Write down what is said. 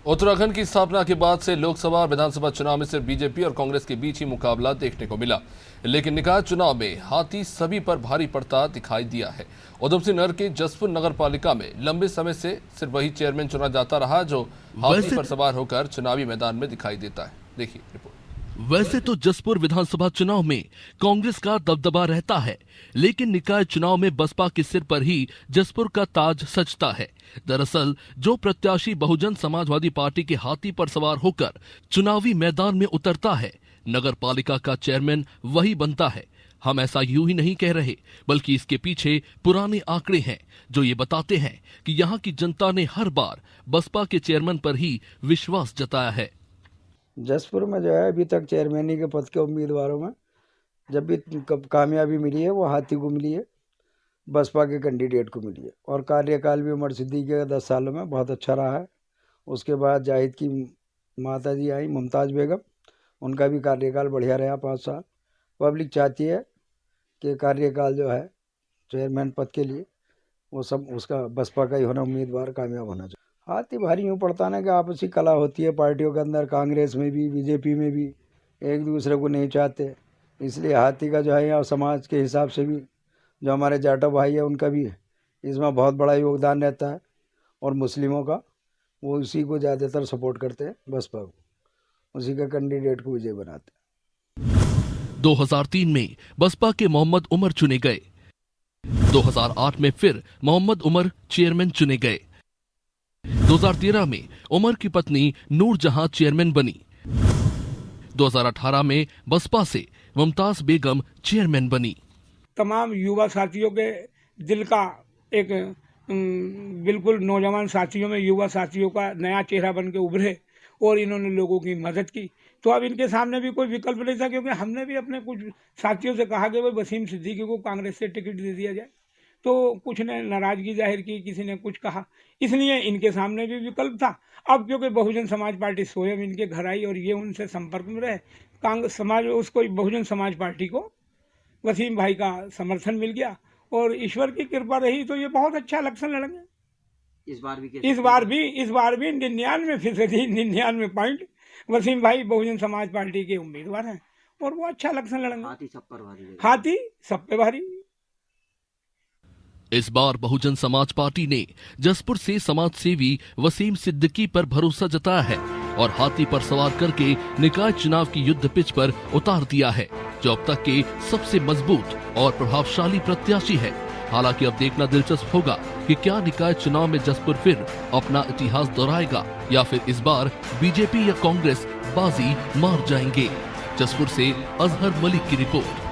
उत्तराखंड की स्थापना के बाद से लोकसभा और विधानसभा चुनाव में सिर्फ बीजेपी और कांग्रेस के बीच ही मुकाबला देखने को मिला, लेकिन निकाय चुनाव में हाथी सभी पर भारी पड़ता दिखाई दिया है। उधम सिंह नगर के जसपुर नगर पालिका में लंबे समय से सिर्फ वही चेयरमैन चुना जाता रहा जो हाथी पर सवार होकर चुनावी मैदान में दिखाई देता है। देखिए रिपोर्ट। वैसे तो जसपुर विधानसभा चुनाव में कांग्रेस का दबदबा रहता है, लेकिन निकाय चुनाव में बसपा के सिर पर ही जसपुर का ताज सजता है। दरअसल जो प्रत्याशी बहुजन समाजवादी पार्टी के हाथी पर सवार होकर चुनावी मैदान में उतरता है, नगर पालिका का चेयरमैन वही बनता है। हम ऐसा यूं ही नहीं कह रहे, बल्कि इसके पीछे पुराने आंकड़े हैं जो ये बताते हैं कि यहाँ की जनता ने हर बार बसपा के चेयरमैन पर ही विश्वास जताया है। जसपुर में जो है अभी तक चेयरमैनी के पद के उम्मीदवारों में जब भी कामयाबी मिली है वो हाथी को मिली है, बसपा के कैंडिडेट को मिली है। और कार्यकाल भी उमर सिद्दीकी के 10 सालों में बहुत अच्छा रहा है। उसके बाद जाहिद की माता जी आई मुमताज़ बेगम, उनका भी कार्यकाल बढ़िया रहा 5 साल। पब्लिक चाहती है कि कार्यकाल जो है चेयरमैन पद के लिए वो सब उसका बसपा का ही होना, उम्मीदवार कामयाब होना चाहिए। हाथी भारी यूँ पड़ता ना कि आपसी कला होती है पार्टियों के अंदर, कांग्रेस में भी बीजेपी में भी एक दूसरे को नहीं चाहते, इसलिए हाथी का जो है यहाँ समाज के हिसाब से भी जो हमारे जाटो भाई है उनका भी इसमें बहुत बड़ा योगदान रहता है। और मुस्लिमों का वो उसी को ज़्यादातर सपोर्ट करते हैं, बसपा को, उसी का कैंडिडेट को विजय बनाते हैं। 2003 में बसपा के मोहम्मद उमर चुने गए। 2008 में फिर मोहम्मद उमर चेयरमैन चुने गए। 2013 में उमर की पत्नी नूरजहां चेयरमैन बनी। 2018 में बसपा से मुमताज बेगम चेयरमैन बनी। तमाम युवा साथियों के दिल का एक बिल्कुल नौजवान साथियों में युवा साथियों का नया चेहरा बन के उभरे और इन्होंने लोगों की मदद की। तो अब इनके सामने भी कोई विकल्प नहीं था, क्योंकि हमने भी अपने कुछ साथियों से कहा कि भाई वसीम सिद्दीकी को कांग्रेस से टिकट दे दिया जाए, तो कुछ ने नाराजगी जाहिर की, किसी ने कुछ कहा, इसलिए इनके सामने भी विकल्प था। अब क्योंकि बहुजन समाज पार्टी स्वयं इनके घर आई और ये उनसे संपर्क में रहे, कांग्रेस समाज उसको बहुजन समाज पार्टी को वसीम भाई का समर्थन मिल गया और ईश्वर की कृपा रही तो ये बहुत अच्छा इलेक्शन लड़ेंगे। इस बार भी 99% पॉइंट वसीम भाई बहुजन समाज पार्टी के उम्मीदवार हैं और वो अच्छा इलेक्शन लड़ेंगे। हाथी सब पे भारी। इस बार बहुजन समाज पार्टी ने जसपुर से समाज सेवी वसीम सिद्दीकी पर भरोसा जताया है और हाथी पर सवार करके निकाय चुनाव की युद्ध पिच पर उतार दिया है, जो अब तक के सबसे मजबूत और प्रभावशाली प्रत्याशी है। हालांकि अब देखना दिलचस्प होगा कि क्या निकाय चुनाव में जसपुर फिर अपना इतिहास दोहराएगा या फिर इस बार बीजेपी या कांग्रेस बाजी मार जाएंगे। जसपुर से अजहर मलिक की रिपोर्ट।